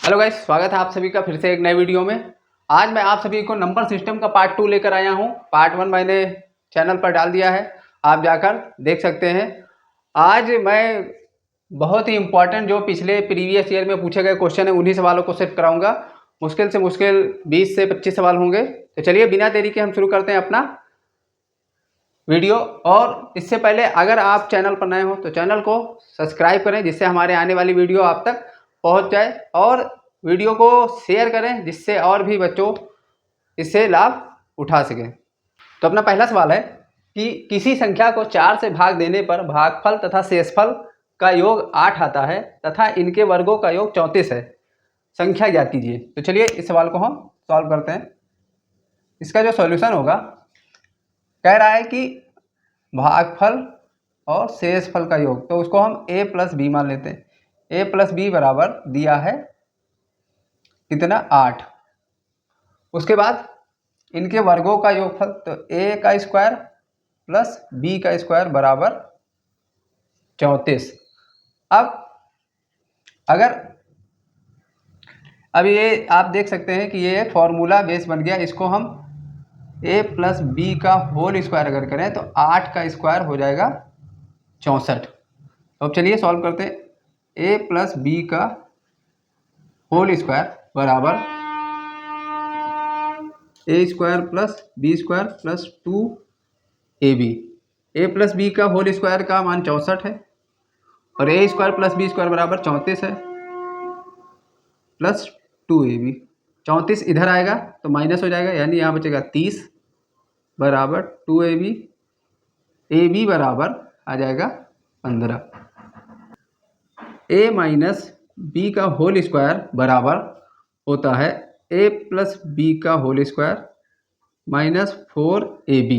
Hello guys, स्वागत है आप सभी का फिर से एक नए वीडियो में। आज मैं आप सभी को नंबर सिस्टम का पार्ट 2 लेकर आया हूं। पार्ट 1 मैंने चैनल पर डाल दिया है, आप जाकर देख सकते हैं। आज मैं बहुत ही इम्पोर्टेंट जो पिछले प्रीवियस ईयर में पूछे गए क्वेश्चन है उन्हीं सवालों को सेट कराऊंगा। मुश्किल से मुश्किल 20 से 25 सवाल होंगे। तो चलिए बिना देरी के हम शुरू करते हैं अपना वीडियो। और इससे पहले अगर आप चैनल पर नए हो तो चैनल को सब्सक्राइब करें, जिससे हमारे आने वाली वीडियो आप तक पहुंच जाए, और वीडियो को शेयर करें जिससे और भी बच्चों इससे लाभ उठा सकें। तो अपना पहला सवाल है कि किसी संख्या को 4 से भाग देने पर भागफल तथा शेषफल का योग 8 आता है तथा इनके वर्गों का योग 34 है, संख्या ज्ञात कीजिए। तो चलिए इस सवाल को हम सॉल्व करते हैं। इसका जो सॉल्यूशन होगा, कह रहा है कि भागफल और शेषफल का योग, तो उसको हम a प्लस बी मान लेते हैं। a प्लस बी बराबर दिया है कितना, 8। उसके बाद इनके वर्गों का योगफल, तो a का स्क्वायर प्लस b का स्क्वायर बराबर 34। अब ये आप देख सकते हैं कि ये फॉर्मूला बेस बन गया। इसको हम a प्लस बी का होल स्क्वायर अगर करें तो 8 का स्क्वायर हो जाएगा 64। तो अब चलिए सॉल्व करते हैं। a प्लस बी का होल स्क्वायर बराबर A square plus B square plus 2ab। A plus B का होल स्क्वायर का मान 64 है और A square plus B square बराबर 34 है प्लस 2ab। 34 इधर आएगा तो माइनस हो जाएगा, यानी यहाँ बचेगा 30 बराबर 2ab। ab बराबर आ जाएगा 15। a माइनस बी का होल स्क्वायर बराबर होता है a प्लस बी का होल स्क्वायर माइनस 4ab।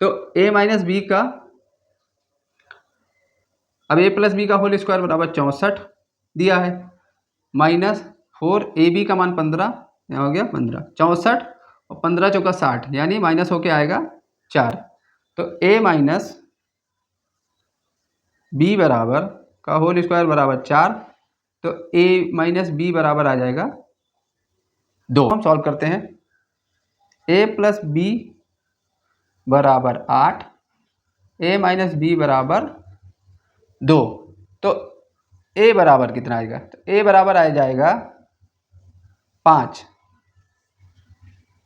तो a माइनस बी का, अब a प्लस बी का होल स्क्वायर बराबर 64 दिया है, माइनस 4ab का मान 15, यहाँ हो गया 15। 64 और 15 चौका 60, यानी माइनस होके आएगा 4। तो a माइनस बी बराबर का होल स्क्वायर बराबर 4, तो a माइनस बी बराबर आ जाएगा 2। हम सॉल्व करते हैं। a प्लस बी बराबर 8, a माइनस बी बराबर 2। तो a बराबर कितना आएगा, तो a बराबर आ जाएगा 5।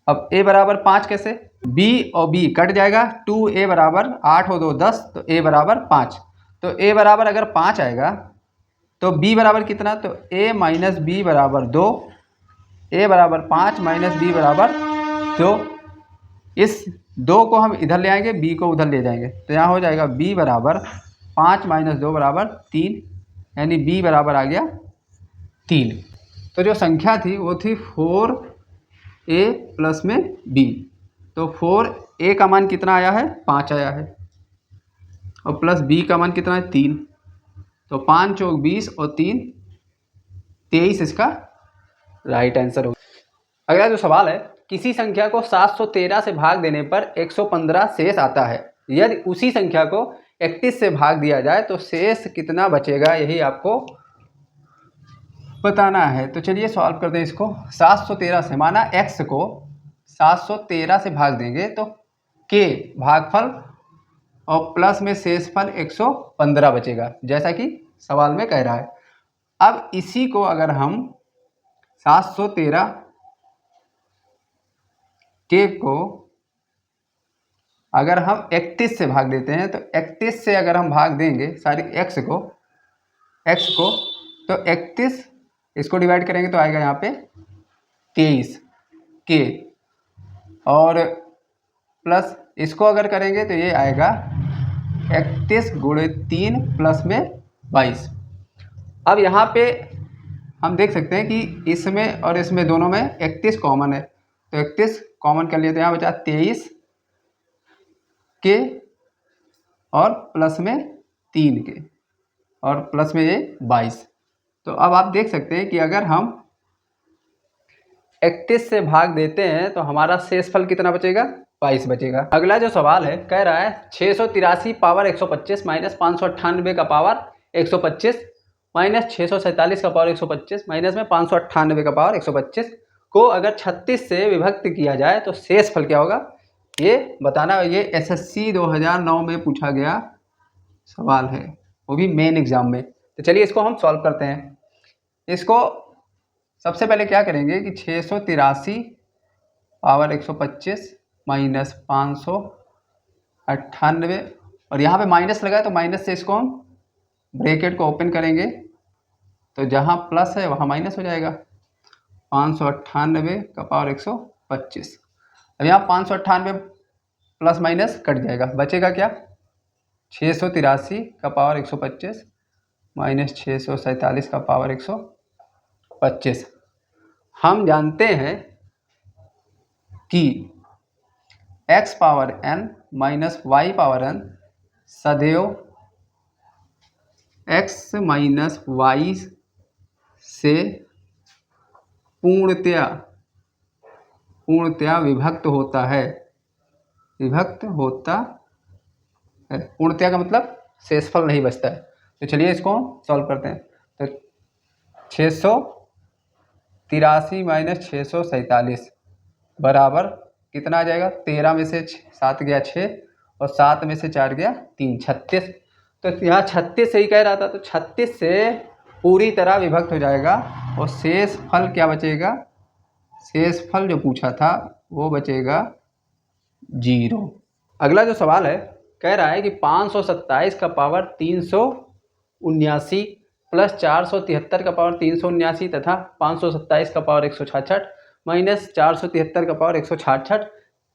अब a बराबर 5 कैसे, b और b कट जाएगा, 2a बराबर 8 और 2 10, तो a बराबर 5। तो a बराबर अगर 5 आएगा तो b बराबर कितना, तो a माइनस बी बराबर 2। a बराबर 5 माइनस b बराबर 2। इस 2 को हम इधर ले आएंगे, b को उधर ले जाएंगे, तो यहाँ हो जाएगा b बराबर 5 माइनस 2 बराबर 3, यानी b बराबर आ गया 3। तो जो संख्या थी वो थी 4a प्लस में b। तो 4a का मान कितना आया है, 5 आया है, और प्लस b का मान कितना है, 3। तो 5 चौक 20 और 3 23 इसका राइट आंसर होगा। अगला जो सवाल है, किसी संख्या को 713 से भाग देने पर 115 शेष आता है। यदि उसी संख्या को 31 से भाग दिया जाए तो शेष कितना बचेगा, यही आपको बताना है। तो चलिए सॉल्व करते हैं इसको। 713 से, माना x को 713 से भाग देंगे तो k भागफल और प्लस में शेषफल 115 बचेगा, जैसा कि सवाल में कह रहा है। अब इसी को अगर हम 713 के को अगर हम 31 से भाग देते हैं, तो 31 से अगर हम भाग देंगे सारी x को तो 31 इसको डिवाइड करेंगे तो आएगा यहाँ पे 23 के, और प्लस इसको अगर करेंगे तो ये आएगा 31 गुणे 3 प्लस में 22। अब यहाँ पे हम देख सकते हैं कि इसमें और इसमें दोनों में 31 कॉमन है, तो 31 कॉमन कर लिए तो यहाँ बचा 23 के और प्लस में 3 के और प्लस में ये 22। तो अब आप देख सकते हैं कि अगर हम 31 से भाग देते हैं तो हमारा शेषफल कितना बचेगा, 22 बचेगा। अगला जो सवाल है, कह रहा है 683 पावर 125 माइनस 598 का पावर 125 माइनस 647 का पावर 125 माइनस में 598 का पावर 125 को अगर 36 से विभक्त किया जाए तो शेष फल क्या होगा, ये बताना। ये एसएससी 2009 में पूछा गया सवाल है, वो भी मेन एग्जाम में। तो चलिए इसको हम सॉल्व करते हैं। इसको सबसे पहले क्या करेंगे कि 683 पावर 125 माइनस 598 और यहाँ पे माइनस लगा है तो माइनस से इसको हम ब्रैकेट को ओपन करेंगे तो जहाँ प्लस है वहाँ माइनस हो जाएगा। 598 का पावर 125। अब यहाँ 598 प्लस माइनस कट जाएगा, बचेगा क्या, 683 का पावर 125 माइनस 647 का पावर 125। हम जानते हैं कि x power n minus y power n सदैव x माइनस y से पूर्णतया विभक्त होता है। पूर्णतया का मतलब शेषफल नहीं बचता है। तो चलिए इसको सॉल्व करते हैं। तो 683 माइनस 647 बराबर कितना आ जाएगा, 13 में से 7 गया 6 और 7 में से 4 गया 3, 36। तो यहाँ 36 से ही कह रहा था, तो 36 से पूरी तरह विभक्त हो जाएगा और शेष फल क्या बचेगा, शेष फल जो पूछा था वो बचेगा 0। अगला जो सवाल है कह रहा है कि 527 का पावर 379 प्लस 473 का पावर 379 तथा 527 का पावर 166 माइनस 473 का पावर 166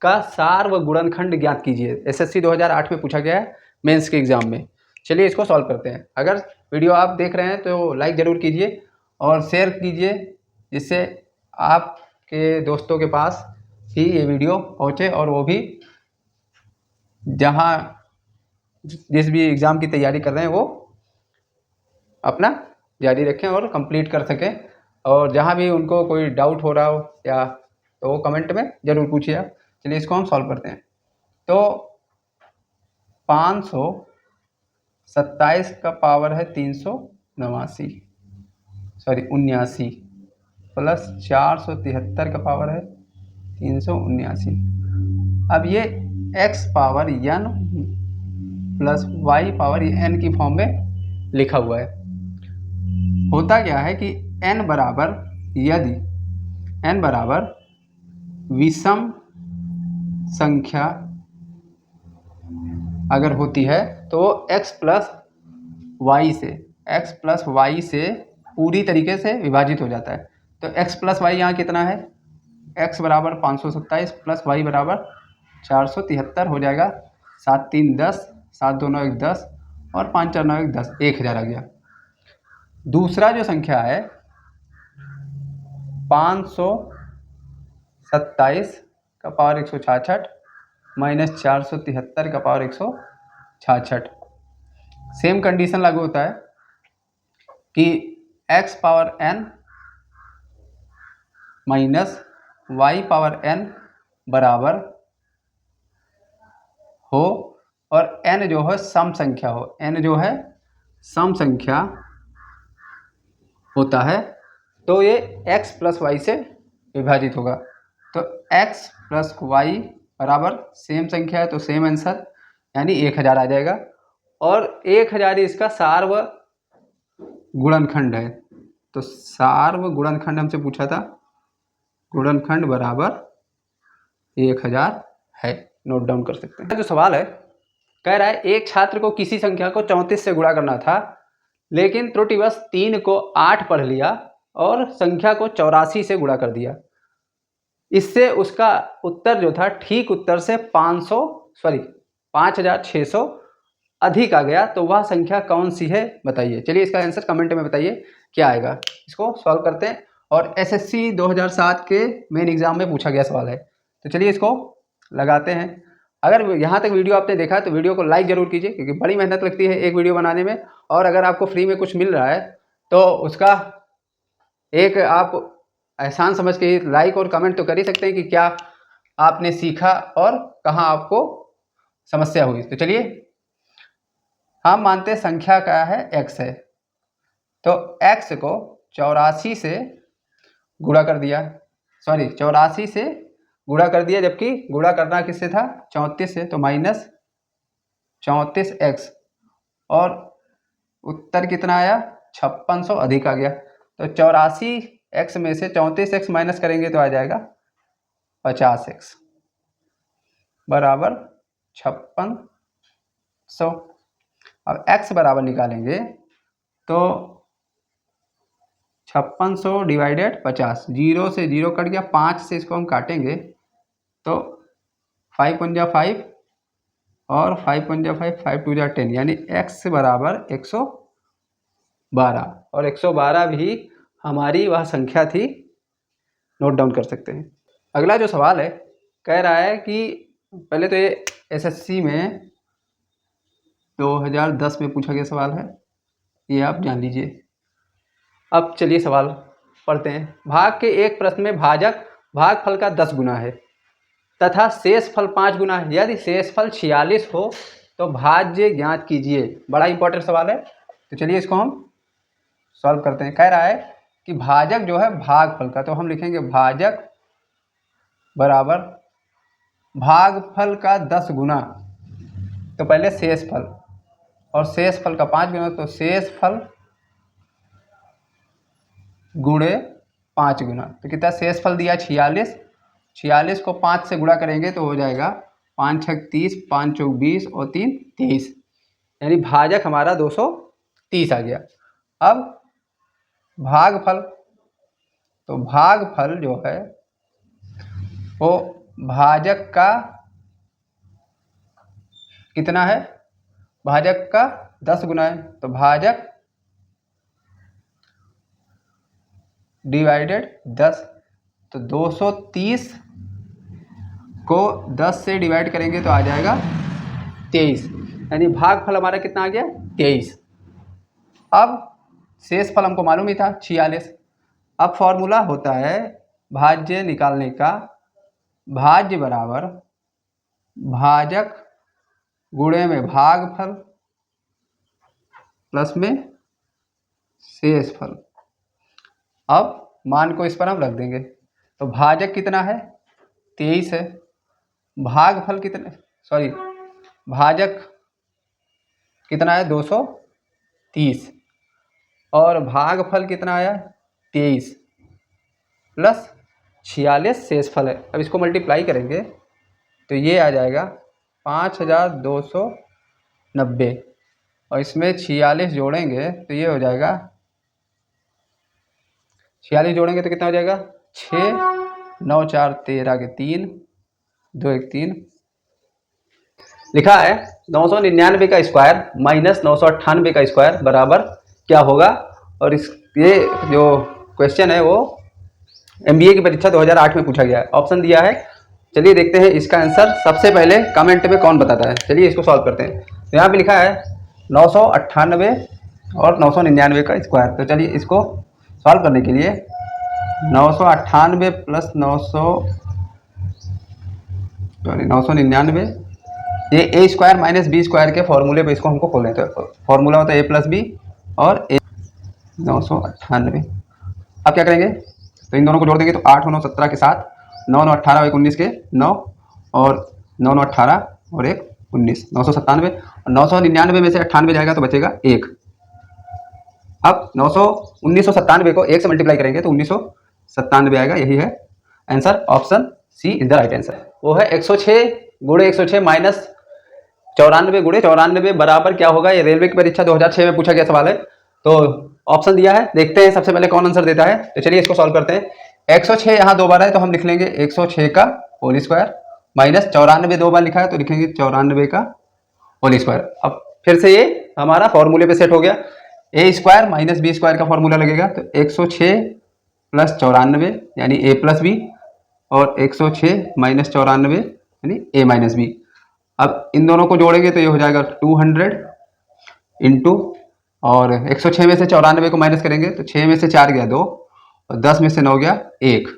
का सार व गुणनखंड ज्ञात कीजिए। एसएससी 2008 में पूछा गया है मेंस के एग्जाम में। चलिए इसको सॉल्व करते हैं। अगर वीडियो आप देख रहे हैं तो लाइक ज़रूर कीजिए और शेयर कीजिए, जिससे आपके दोस्तों के पास ही ये वीडियो पहुँचे और वो भी जहाँ जिस भी एग्ज़ाम की तैयारी कर रहे हैं वो अपना जारी रखें और कंप्लीट कर सकें। और जहाँ भी उनको कोई डाउट हो रहा हो या तो वो कमेंट में ज़रूर पूछिए आप। चलिए इसको हम सॉल्व करते हैं। तो 527 का पावर है 379 प्लस 473 का पावर है 379। अब ये x power n plus y power n की फॉर्म में लिखा हुआ है। होता क्या है कि n बराबर, यदि n बराबर विषम संख्या अगर होती है तो x प्लस y से पूरी तरीके से विभाजित हो जाता है। तो x प्लस वाई यहाँ कितना है, x बराबर 527 प्लस y बराबर 473 हो जाएगा। 7 3 10, 7 2 9 1 10 और 5 4 9 1 10, 1000 आ गया। दूसरा जो संख्या है 527 का पावर 166 माइनस 473 का पावर 166। सेम कंडीशन लागू होता है कि x power n minus y power n बराबर हो और n जो है सम संख्या हो। n जो है सम संख्या होता है तो ये x प्लस वाई से विभाजित होगा। तो x प्लस वाई बराबर सेम संख्या है तो सेम आंसर यानी 1000 आ जाएगा। और 1000 इसका सार व गुणनखंड है। तो सार व गुणनखंड हमसे पूछा था, गुणनखंड बराबर 1000 है, नोट डाउन कर सकते हैं। जो सवाल है कह रहा है एक छात्र को किसी संख्या को 34 से गुणा करना था, लेकिन त्रुटिवश 3 को 8 पढ़ लिया और संख्या को 84 से गुणा कर दिया। इससे उसका उत्तर जो था ठीक उत्तर से 5600 अधिक आ गया, तो वह संख्या कौन सी है बताइए। चलिए इसका आंसर कमेंट में बताइए क्या आएगा। इसको सॉल्व करते हैं और एसएससी 2007 के मेन एग्जाम में पूछा गया सवाल है। तो चलिए इसको लगाते हैं। अगर यहाँ तक वीडियो आपने देखा तो वीडियो को लाइक ज़रूर कीजिए, क्योंकि बड़ी मेहनत लगती है एक वीडियो बनाने में। और अगर आपको फ्री में कुछ मिल रहा है तो उसका एक आप एहसान समझ के लाइक और कमेंट तो कर ही सकते हैं कि क्या आपने सीखा और कहाँ आपको समस्या हुई। तो चलिए हम मानते हैं संख्या क्या है, x है। तो x को 84 से गुणा कर दिया, सॉरी 84 से गुणा कर दिया, जबकि गुणा करना किससे था, 34 से, तो माइनस 34x, और उत्तर कितना आया, 5600 अधिक आ गया। तो 84x में से 34x माइनस करेंगे तो आ जाएगा 50x बराबर 5600। अब x बराबर निकालेंगे तो 5600 डिवाइडेड 50, 0 से 0 कट गया, 5 से इसको हम काटेंगे तो 5 पंजा 5 और 5 पंजा 5, 5 टू जा 10, यानी x बराबर 112, और 112 भी हमारी वह संख्या थी, नोट डाउन कर सकते हैं। अगला जो सवाल है, कह रहा है कि पहले तो ये एसएससी में 2010 में पूछा गया सवाल है, ये आप जान लीजिए। अब चलिए सवाल पढ़ते हैं। भाग के एक प्रश्न में भाजक भागफल का 10 गुना है तथा शेषफल 5 गुना है। यदि शेषफल 46 हो तो भाज्य ज्ञात कीजिए। बड़ा इंपॉर्टेंट सवाल है, तो चलिए इसको हम सॉल्व करते हैं। कह रहा है कि भाजक जो है भागफल का, तो हम लिखेंगे भाजक बराबर भागफल का 10 गुना, तो पहले शेषफल, और शेषफल का 5 गुना, तो शेषफल गुणे 5 गुना, तो कितना शेषफल दिया 46, 46 को 5 से गुणा करेंगे तो हो जाएगा 5 छक 30, 5 चौक 20 और 3 23, यानी भाजक हमारा 230 आ गया। अब भागफल, तो भागफल जो है वो भाजक का कितना है, भाजक का 10 गुना है, तो भाजक डिवाइडेड 10, तो 230 को 10 से डिवाइड करेंगे तो आ जाएगा 23, यानी भागफल हमारा कितना आ गया 23। अब शेषफल हमको मालूम ही था 46। अब फॉर्मूला होता है भाज्य निकालने का, भाज्य बराबर भाजक गुणे में भागफल प्लस में शेषफल। अब मान को इस पर हम रख देंगे, तो भाजक कितना है 23 है, भागफल कितना, सॉरी भाजक कितना है 230, और भागफल कितना आया 23 प्लस 46 शेषफल है। अब इसको मल्टीप्लाई करेंगे तो ये आ जाएगा 5290, और इसमें 46 जोड़ेंगे तो ये हो जाएगा, 46 जोड़ेंगे तो कितना हो जाएगा 6 9 4 13 के 3 2 1 3, लिखा है 999 का स्क्वायर माइनस 998 का स्क्वायर बराबर क्या होगा। और इस ये जो क्वेश्चन है वो MBA की परीक्षा 2008 में पूछा गया है, ऑप्शन दिया है। चलिए देखते हैं इसका आंसर, सबसे पहले कमेंट में कौन बताता है। चलिए इसको सॉल्व करते हैं। तो यहाँ पे लिखा है 998 और 999 का स्क्वायर, तो चलिए इसको सॉल्व करने के लिए 998 प्लस 999, ये ए स्क्वायर माइनस बी स्क्वायर के फॉर्मूले पे इसको हमको खोलना है। तो फॉर्मूला होता है ए प्लस बी और ए 998। अब क्या करेंगे, तो इन दोनों को जोड़ देंगे तो 8 9 17 के साथ 9 9 18 1 19 के 9 और 9 9 18 और 1 19, 997, और 999 में से 98 जाएगा तो बचेगा 1। अब 1997 को 1 से मल्टीप्लाई करेंगे तो 1997 आएगा, यही है answer. Option C is the right answer. वो है 106 गुणे 106 माइनस 94 गुणे 94 बराबर क्या होगा। ये रेलवे की परीक्षा 2006 में पूछा गया सवाल है, तो ऑप्शन दिया है, देखते हैं सबसे पहले कौन आंसर देता है। तो चलिए इसको सॉल्व करते हैं। 106 यहाँ 2 बार है तो हम लिख लेंगे 106 का होल स्क्वायर, माइनस 94 2 बार लिखा है तो लिखेंगे 94 का होल स्क्वायर। अब फिर से ये हमारा फॉर्मूले पे सेट हो गया, ए स्क्वायर माइनस बी स्क्वायर का फॉर्मूला लगेगा, तो 106 प्लस 94 यानी ए प्लस बी, और 106 माइनस 94 यानी ए माइनस बी। अब इन दोनों को जोड़ेंगे तो ये हो जाएगा 200 इंटू, और 106 में से 94 को माइनस करेंगे तो 6 में से 4 गया 2, और 10 में से 9 गया 1।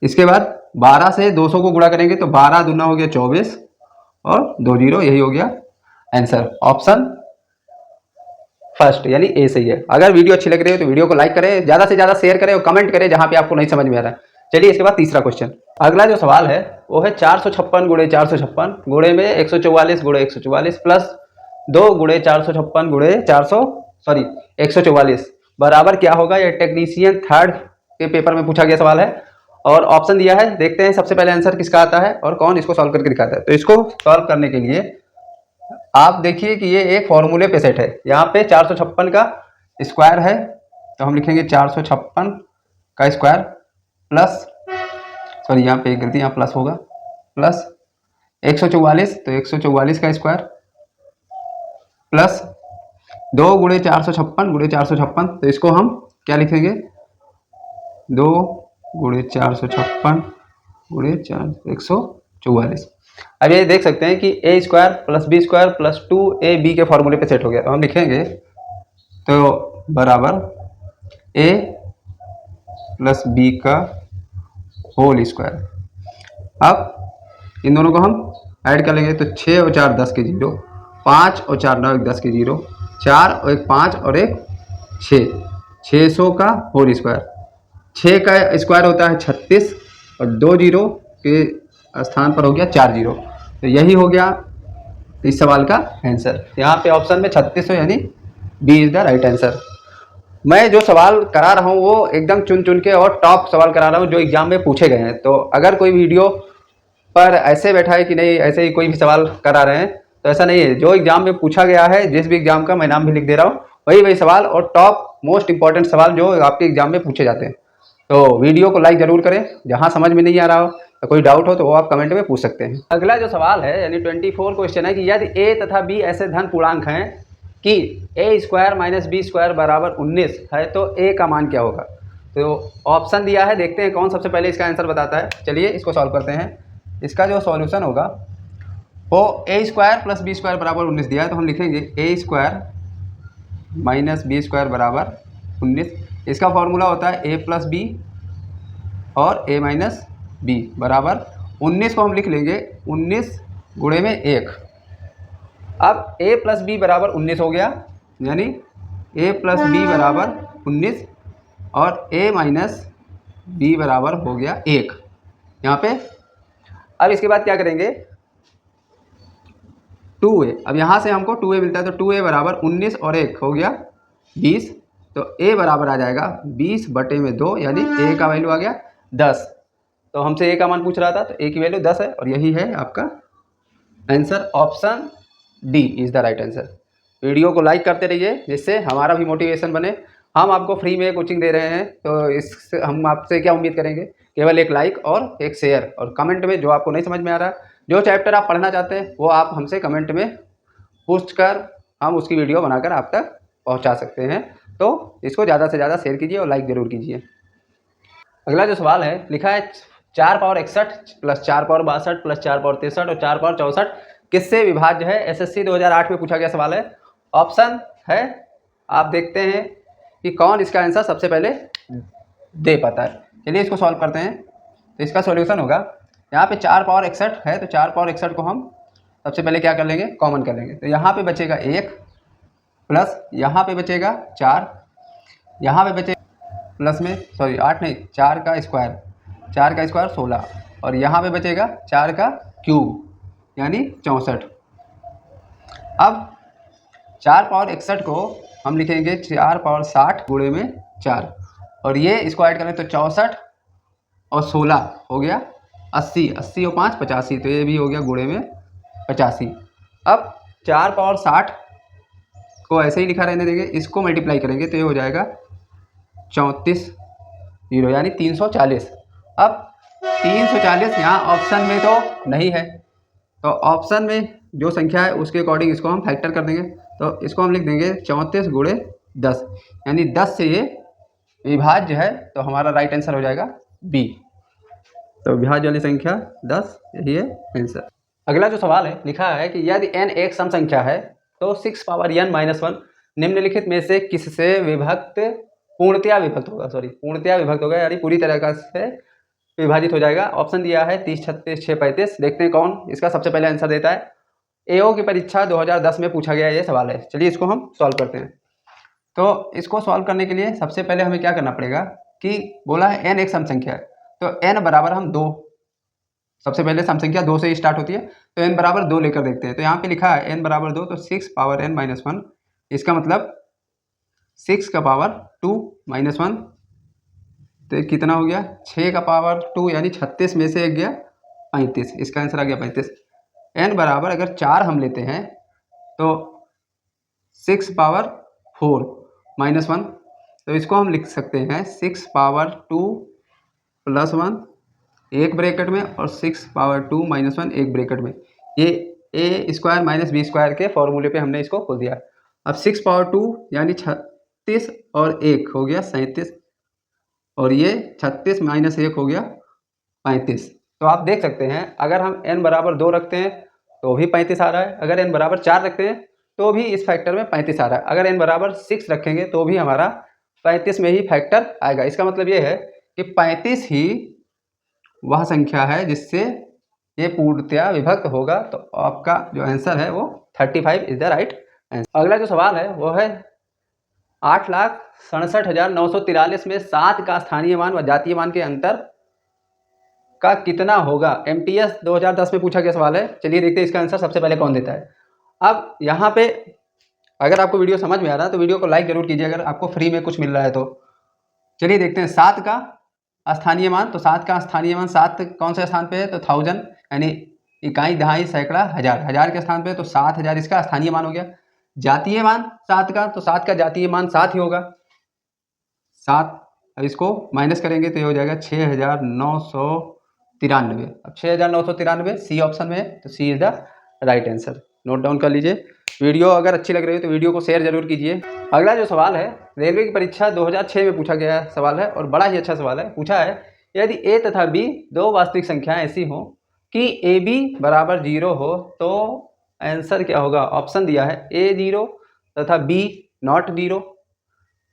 इसके बाद 12 से 200 को गुणा करेंगे तो 12 दूना हो गया 24 और 2 0, यही हो गया आंसर। ऑप्शन फर्स्ट यानी ए सही है। अगर वीडियो अच्छी लग रही है तो वीडियो को लाइक करें, ज़्यादा से ज़्यादा शेयर करें और कमेंट करें जहाँ पे आपको नहीं समझ में आ रहा है। चलिए इसके बाद तीसरा क्वेश्चन। अगला जो सवाल है वो है 456 गुणे 456 गुणे में 144 गुणे 144 प्लस 2 गुणे 456 गुणे 144 बराबर क्या होगा। यह टेक्नीशियन थर्ड के पेपर में पूछा गया सवाल है और ऑप्शन दिया है। देखते हैं सबसे पहले आंसर किसका आता है और कौन इसको सॉल्व करके दिखाता है। तो इसको सॉल्व करने के लिए आप देखिए कि ये एक फॉर्मूले पे सेट है। यहाँ पे 456 का स्क्वायर है तो हम लिखेंगे 456 का स्क्वायर प्लस, सॉरी यहाँ पे एक गलती, यहाँ प्लस होगा, प्लस 144 तो 144 का स्क्वायर प्लस 2 गुणे 456 गुणे 456 तो इसको हम क्या लिखेंगे 2 गुणे 456 गुणे 144। अब ये देख सकते हैं कि A square plus B square plus 2ab के फॉर्मूले पे सेट हो गया। तो हम लिखेंगे तो बराबर a प्लस बी का होल स्क्वायर। अब इन दोनों को हम ऐड कर लेंगे तो 6 और 4 10 के 0, 5 और 4 9 1 10 के 0, 4 और 1 5 और 1 6, 600 का होल स्क्वायर। 6 का स्क्वायर होता है 36 और 2 जीरो के स्थान पर हो गया 4 जीरो। तो यही हो गया इस सवाल का आंसर। यहाँ पे ऑप्शन में 36 हो यानी B is the right answer. मैं जो सवाल करा रहा हूँ वो एकदम चुन चुन के और टॉप सवाल करा रहा हूँ जो एग्जाम में पूछे गए हैं। तो अगर कोई वीडियो पर ऐसे बैठा है कि नहीं ऐसे ही कोई भी सवाल करा रहे हैं तो ऐसा नहीं है। जो एग्जाम में पूछा गया है, जिस भी एग्जाम का मैं नाम भी लिख दे रहा हूँ, वही सवाल और टॉप मोस्ट इंपॉर्टेंट सवाल जो आपके एग्जाम में पूछे जाते हैं। तो वीडियो को लाइक जरूर करें। जहाँ समझ में नहीं आ रहा हो तो कोई डाउट हो तो वो आप कमेंट में पूछ सकते हैं। अगला जो सवाल है यानी 24 क्वेश्चन है कि यदि a तथा b ऐसे धन पूर्णांक हैं कि a square minus B square बराबर 19 है तो a का मान क्या होगा। तो ऑप्शन दिया है, देखते हैं कौन सबसे पहले इसका आंसर बताता है। चलिए इसको सॉल्व करते हैं। इसका जो सॉल्यूशन होगा वो a square plus B square बराबर 19 दिया है तो हम लिखेंगे a square minus B square बराबर 19। इसका फॉर्मूला होता है a प्लस बी और a माइनस बी बराबर 19 को हम लिख लेंगे 19 गुणे में 1। अब a प्लस बी बराबर 19 हो गया यानी a प्लस बी बराबर 19 और a माइनस बी बराबर हो गया 1 यहाँ पे। अब इसके बाद क्या करेंगे 2a। अब यहाँ से हमको 2a मिलता है तो 2a बराबर 19 और 1 हो गया 20। तो a बराबर आ जाएगा 20 बटे में 2 यानी a का वैल्यू आ गया 10। तो हमसे a का मान पूछ रहा था तो a की वैल्यू 10 है और यही है आपका answer. Option D is the right answer. Video को लाइक करते रहिए जिससे हमारा भी मोटिवेशन बने। हम आपको फ्री में कोचिंग दे रहे हैं तो इससे हम आपसे क्या उम्मीद करेंगे, केवल एक लाइक और एक शेयर और कमेंट में जो आपको नहीं समझ में आ रहा, जो चैप्टर आप पढ़ना चाहते हैं वो आप हमसे कमेंट में पूछ कर हम उसकी वीडियो बनाकर आप तक पहुँचा सकते हैं। तो इसको ज़्यादा से ज़्यादा शेयर कीजिए और लाइक ज़रूर कीजिए। अगला जो सवाल है लिखा है 4 power 61 plus 4 power 62 plus 4 power 63 और 4 पावर 64 किससे विभाज्य है। एसएससी 2008 में पूछा गया सवाल है। ऑप्शन है, आप देखते हैं कि कौन इसका आंसर सबसे पहले दे पाता है। चलिए इसको सॉल्व करते हैं। तो इसका सॉल्यूशन होगा यहाँ पे 4 पावर 61 है तो 4 पावर 61 को हम सबसे पहले क्या कर लेंगे, कॉमन कर लेंगे। तो यहाँ पे बचेगा 1 प्लस यहाँ पे बचेगा 4, यहाँ पे बचेगा प्लस में 8 नहीं 4 का स्क्वायर 16 और यहाँ पे बचेगा 4 का क्यूब यानी 64। अब 4 पावर 61 को हम लिखेंगे 4 पावर 60 गुणे में 4 और ये इसको ऐड करें तो 64 और 16 हो गया 80, 80 और 5 85 तो ये भी हो गया गुणे में 85। अब 4 पावर 60 को ऐसे ही लिखा रहने देंगे, इसको मल्टीप्लाई करेंगे तो ये हो जाएगा 34 जीरो यानी 340। अब 340 यहाँ ऑप्शन में तो नहीं है तो ऑप्शन में जो संख्या है उसके अकॉर्डिंग इसको हम फैक्टर कर देंगे। तो इसको हम लिख देंगे 34 गुणे 10 यानी 10 से ये विभाज्य है तो हमारा राइट आंसर हो जाएगा बी। तो विभाज्य वाली संख्या 10 यही है आंसर। अगला जो सवाल है लिखा है कि यदि n एक सम संख्या है तो 6 पावर n-1 निम्नलिखित में से किससे पूर्णतया विभक्त होगा यानी पूरी तरह से विभाजित हो जाएगा। ऑप्शन दिया है 30 36 6 35। देखते हैं कौन इसका सबसे पहले आंसर देता है। एओ की परीक्षा 2010 में पूछा गया ये सवाल है। चलिए इसको हम सॉल्व करते हैं। तो इसको सॉल्व करने के लिए सबसे पहले हमें क्या करना पड़ेगा कि बोला है n एक सम संख्या है, तो n बराबर हम 2, सबसे पहले सम संख्या 2 से ही स्टार्ट होती है, तो n बराबर 2 लेकर देखते हैं। तो यहाँ पे लिखा है n बराबर 2, तो 6 पावर n माइनस 1, इसका मतलब 6 का पावर 2 माइनस 1, तो कितना हो गया 6 का पावर 2 यानी 36 में से एक गया 35, इसका आंसर आ गया 35। n बराबर अगर 4 हम लेते हैं तो 6 पावर 4 माइनस 1, तो इसको हम लिख सकते हैं 6 पावर 2 प्लस 1 एक ब्रैकेट में और 6 पावर 2 माइनस 1 एक ब्रैकेट में। ये ए स्क्वायर माइनस बी स्क्वायर के फॉर्मूले पे हमने इसको खोल दिया। अब 6 पावर 2 यानी 36 और 1 हो गया 37, और ये 36 माइनस 1 हो गया 35। तो आप देख सकते हैं अगर हम n बराबर 2 रखते हैं तो भी 35 आ रहा है, अगर n बराबर 4 रखते हैं तो भी इस फैक्टर में 35 आ रहा है, अगर n बराबर 6 रखेंगे तो भी हमारा 35 में ही फैक्टर आएगा। इसका मतलब ये है कि 35 ही वह संख्या है जिससे ये पूर्णतया विभक्त होगा। तो आपका जो आंसर है वो 35 इज द राइट आंसर। अगला जो सवाल है वो है 8,67,943 में 7 का स्थानीय मान व जातीय मान के अंतर का कितना होगा। MTS 2010 में पूछा गया सवाल है। चलिए देखते हैं इसका आंसर सबसे पहले कौन देता है। अब यहाँ पे अगर आपको वीडियो समझ में आ रहा है तो वीडियो को लाइक जरूर कीजिए, अगर आपको फ्री में कुछ मिल रहा है तो। चलिए देखते हैं 7 का स्थानीय मान, तो 7 का स्थानीय मान 7 कौन से स्थान पे है तो 1000 यानी इकाई, दहाई, सैकड़ा, हजार, हजार के स्थान पे है तो 7000 इसका स्थानीय मान हो गया। जातीय मान 7 का, तो 7 का जातीय मान 7 ही होगा 7। अब इसको माइनस करेंगे तो ये हो जाएगा 6993। अब 6993 सी ऑप्शन में है, तो C is the right answer. Note down कर लीजिए। वीडियो अगर अच्छी लग रही है तो वीडियो को शेयर जरूर कीजिए। अगला जो सवाल है रेलवे की परीक्षा 2006 में पूछा गया सवाल है और बड़ा ही अच्छा सवाल है। पूछा है यदि a तथा b दो वास्तविक संख्याएं ऐसी हो कि ab बराबर 0 हो तो आंसर क्या होगा। ऑप्शन दिया है a 0 तथा b नॉट 0,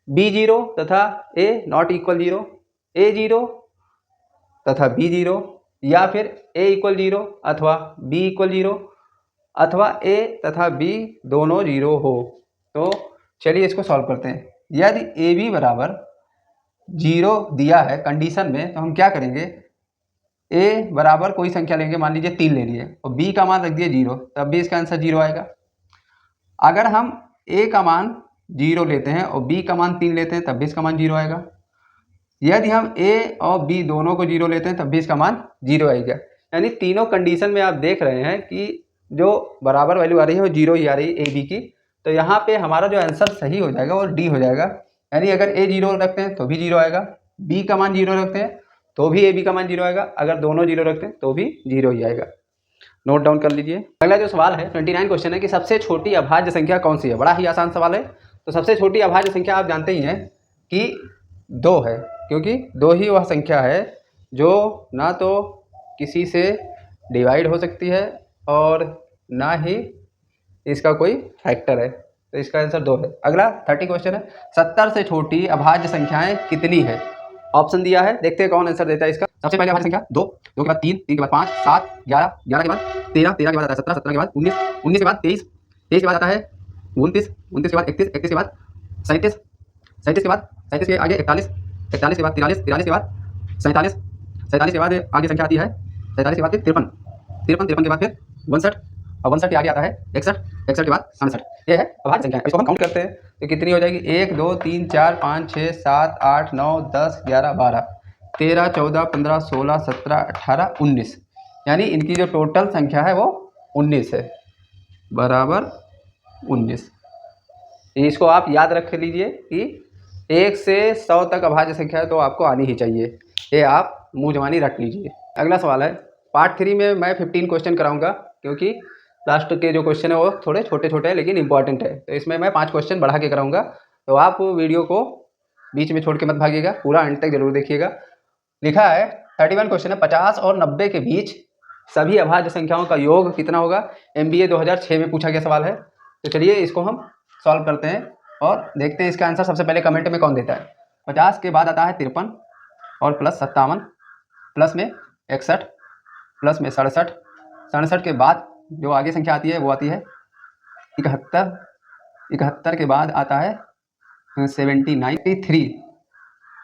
b 0 तथा a नॉट इक्वल 0, a 0 तथा b 0, या फिर a इक्वल 0 अथवा b इक्वल 0 अथवा a तथा b दोनों 0 हो। तो चलिए इसको सॉल्व करते हैं। यदि ए बी बराबर 0 दिया है कंडीशन में, तो हम क्या करेंगे a बराबर कोई संख्या लेंगे, मान लीजिए 3 ले लिए और b का मान रख दिए 0, तब भी इसका आंसर 0 आएगा। अगर हम a का मान 0 लेते हैं और b का मान 3 लेते हैं तब भी इसका मान 0 आएगा। यदि हम a और b दोनों को 0 लेते हैं तब भी इसका मान 0 आएगा। यानी तीनों कंडीशन में आप देख रहे हैं कि जो बराबर वैल्यू आ रही है वो 0 ही आ रही है ए बी की। तो यहाँ पे हमारा जो आंसर सही हो जाएगा वो डी हो जाएगा। यानी अगर a 0 रखते हैं तो भी 0 आएगा, b का मान 0 रखते हैं तो भी a b का मान 0 आएगा, अगर दोनों 0 रखते हैं तो भी 0 ही आएगा। नोट डाउन कर लीजिए। अगला जो सवाल है 29 क्वेश्चन है कि सबसे छोटी अभाज्य संख्या कौन सी है। बड़ा ही आसान सवाल है। तो सबसे छोटी अभाज्य संख्या आप जानते ही हैं कि 2 है, क्योंकि 2 ही वह संख्या है जो ना तो किसी से डिवाइड हो सकती है और ना ही इसका कोई फैक्टर है, तो इसका आंसर 2 है। अगला 30 क्वेश्चन है 70 से छोटी अभाज्य संख्याएं कितनी है। ऑप्शन दिया है, देखते हैं कौन आंसर देता है इसका। सबसे पहले अभाज्य संख्या 2, 2 के बाद 3, 3 के बाद 5, 7, 11, 11 के बाद 13, 13 के बाद आता है 17, 17 के बाद 19, 19 के बाद 23, 23 के बाद आता है 29, 29 के बाद 31, 31 के बाद 37, 37 के बाद 37 के आगे 41, 41 के बाद 43, 43 के बाद 47, 47 के बाद आगे संख्या आती है 47 के बाद फिर 53, 53, 53 के बाद फिर 62 और 62 के आगे आता है 61, 61 के बाद 67। ये है अभाज्य संख्या। इसको हम काउंट करते हैं तो कितनी हो जाएगी 1 2 3 4 5 6 7 8 9 10 11 12 13 14 15 16 17 18 19, यानी इनकी जो टोटल संख्या है वो 19 है, बराबर 19। इसको आप याद रख लीजिए कि 1 से 100 तक अभाज्य संख्या तो आपको आनी ही चाहिए, ये आप मुँह जवानी रख लीजिए। अगला सवाल है पार्ट 3 में मैं 15 क्वेश्चन कराऊंगा, क्योंकि लास्ट के जो क्वेश्चन है वो थोड़े छोटे छोटे हैं लेकिन इंपॉर्टेंट है, तो इसमें मैं 5 क्वेश्चन बढ़ा के कराऊंगा। तो आप वीडियो को बीच में छोड़ के मत भागिएगा, पूरा अंत तक जरूर देखिएगा। लिखा है 31 क्वेश्चन है 50 और 90 के बीच सभी अभाज्य संख्याओं का योग कितना होगा। MBA 2006 में पूछा गया सवाल है। तो चलिए इसको हम सॉल्व करते हैं और देखते हैं इसका आंसर सबसे पहले कमेंट में कौन देता है। 50 के बाद आता है 53 और प्लस 57, प्लस में 61, प्लस में 67, 67 के बाद जो आगे संख्या आती है वो आती है 71, 71 के बाद आता है 93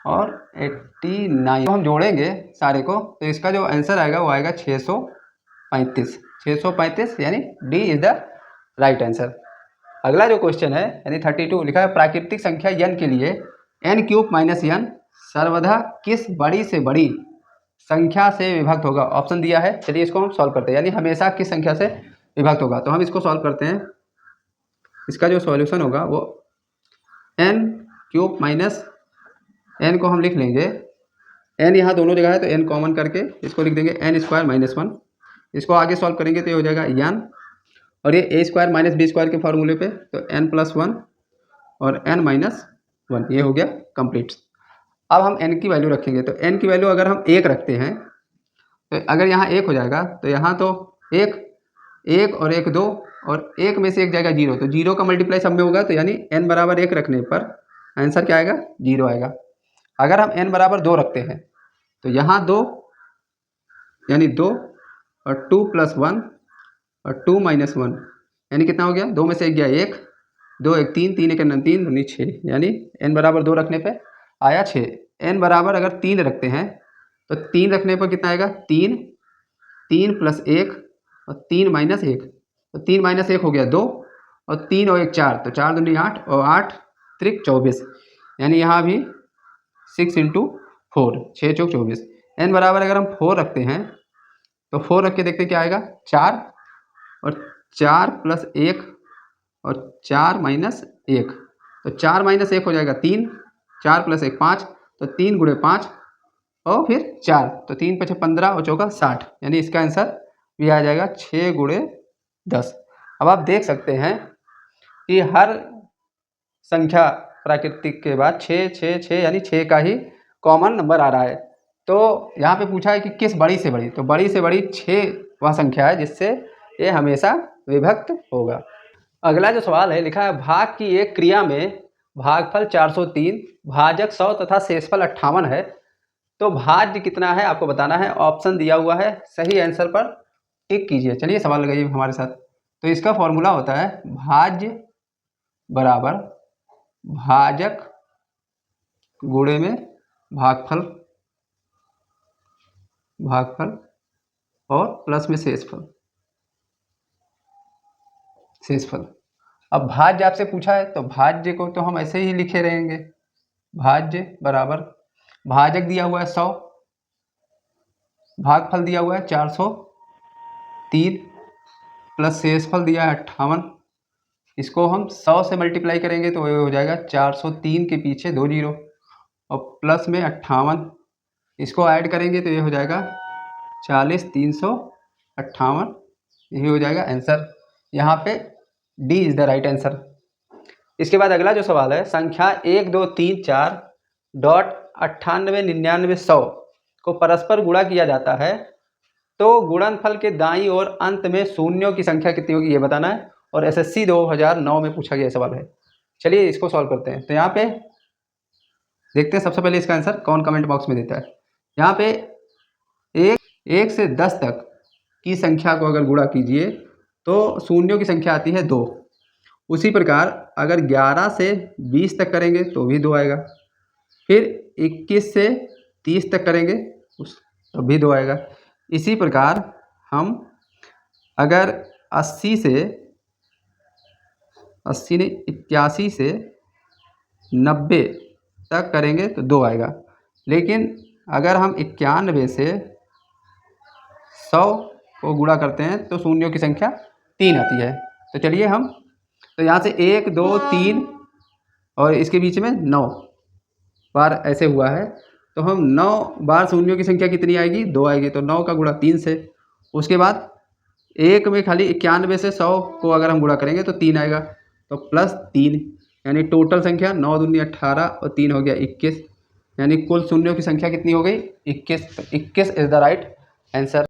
और 89 तो हम जोड़ेंगे सारे को, तो इसका जो आंसर आएगा वो आएगा 635 यानी D is the right answer. अगला जो क्वेश्चन है यानी 32 लिखा है प्राकृतिक संख्या n के लिए n³ - n सर्वदा किस बड़ी से बड़ी संख्या से विभक्त होगा। ऑप्शन दिया है, चलिए इसको हम सॉल्व करते हैं, यानी हमेशा किस संख्या से विभक्त होगा। तो हम इसको सॉल्व करते हैं। इसका जो सॉल्यूशन होगा वो n³ - n को हम लिख लेंगे, n यहाँ दोनों जगह है तो n कॉमन करके इसको लिख देंगे n² - 1। इसको आगे सॉल्व करेंगे तो ये हो जाएगा n, और ये a² - b² के फार्मूले पे तो n+1 और n - 1, ये हो गया कंप्लीट। अब हम n की वैल्यू रखेंगे, तो n की वैल्यू अगर हम 1 रखते हैं तो अगर यहाँ 1 हो जाएगा तो यहाँ तो 1 और 1 2, और 1 में से एक जाएगा 0, तो 0 का मल्टीप्लाई सब में होगा, तो यानी n बराबर 1 रखने पर आंसर क्या आएगा 0 आएगा। अगर हम n बराबर 2 रखते हैं तो यहाँ 2 यानी 2 और 2 + 1 और 2 - 1 यानी कितना हो गया, 2 में से एक गया 1, 2 1 3, 3 1 9 3 2 6, यानी n बराबर 2 रखने पे आया 6। n बराबर अगर 3 रखते हैं तो 3 रखने पर कितना आएगा 3, 3 + 1 और 3 - 1, तो 3 - 1 हो गया 2, और 3 और 1 4, तो 4 दूनी 8 और 8 त्रिक 24, यानी यहाँ भी 6 × 4, 6 चौक 24। n बराबर अगर हम 4 रखते हैं तो 4 रख के देखते क्या आएगा 4, और 4 + 1 और 4 - 1, तो 4 - 1 हो जाएगा 3, 4 + 1 5, तो 3 × 5 और फिर 4, तो 3 × 5 15 और चौका 60, यानी इसका आंसर भी आ जाएगा 6 × 10। अब आप देख सकते हैं कि हर संख्या प्राकृतिक के बाद 6 6 6 यानी 6 का ही कॉमन नंबर आ रहा है। तो यहाँ पे पूछा है कि किस बड़ी से बड़ी, तो बड़ी से बड़ी 6 वह संख्या है जिससे ये हमेशा विभक्त होगा। अगला जो सवाल है लिखा है भाग की एक क्रिया में भागफल 403, भाजक 100 तथा शेषफल 58 है, तो भाज्य कितना है आपको बताना है। ऑप्शन दिया हुआ है, सही आंसर पर टिक कीजिए। चलिए सवाल लगाइए हमारे साथ। तो इसका फॉर्मूला होता है भाज्य बराबर भाजक गुणे में भागफल और प्लस में शेषफल। अब भाज्य आपसे पूछा है तो भाज्य को तो हम ऐसे ही लिखे रहेंगे, भाज्य बराबर भाजक दिया हुआ है 100, भागफल दिया हुआ है 403 प्लस शेषफल दिया है 58। इसको हम 100 से मल्टीप्लाई करेंगे तो ये हो जाएगा 403 के पीछे 2 0 और प्लस में 58, इसको ऐड करेंगे तो ये हो जाएगा 40 358, यही हो जाएगा आंसर। यहाँ पे D is the right answer. इसके बाद अगला जो सवाल है संख्या 1 2 3 4 98 99 100 को परस्पर गुणा किया जाता है, तो गुणनफल के दाईं ओर अंत में शून्यों की संख्या कितनी होगी ये बताना है, और एसएससी 2009 में पूछा गया सवाल है। चलिए इसको सॉल्व करते हैं। तो यहाँ पे देखते हैं सबसे पहले इसका आंसर कौन कमेंट बॉक्स में देता है। यहाँ पे 1 से 10 तक की संख्या को अगर गुणा कीजिए तो शून्यों की संख्या आती है 2। उसी प्रकार अगर 11 से 20 तक करेंगे तो भी 2 आएगा, फिर 21 से 30 तक करेंगे तो भी 2 आएगा। इसी प्रकार हम अगर 81 से 90 तक करेंगे तो 2 आएगा, लेकिन अगर हम 91 से 100 को गुणा करते हैं तो शून्यों की संख्या 3 आती है। तो चलिए हम तो यहाँ से 1 2 3 और इसके बीच में 9 बार ऐसे हुआ है, तो हम 9 बार शून्यों की संख्या कितनी आएगी 2 आएगी, तो 9 का गुणा 3 से। उसके बाद 1 में खाली 91 से 100 को अगर हम गुणा करेंगे तो 3 आएगा, तो +3, यानी टोटल संख्या 9 दूनी 18 और 3 हो गया 21, यानी कुल शून्यों की संख्या कितनी हो गई 21। तो 21 इज द राइट आंसर।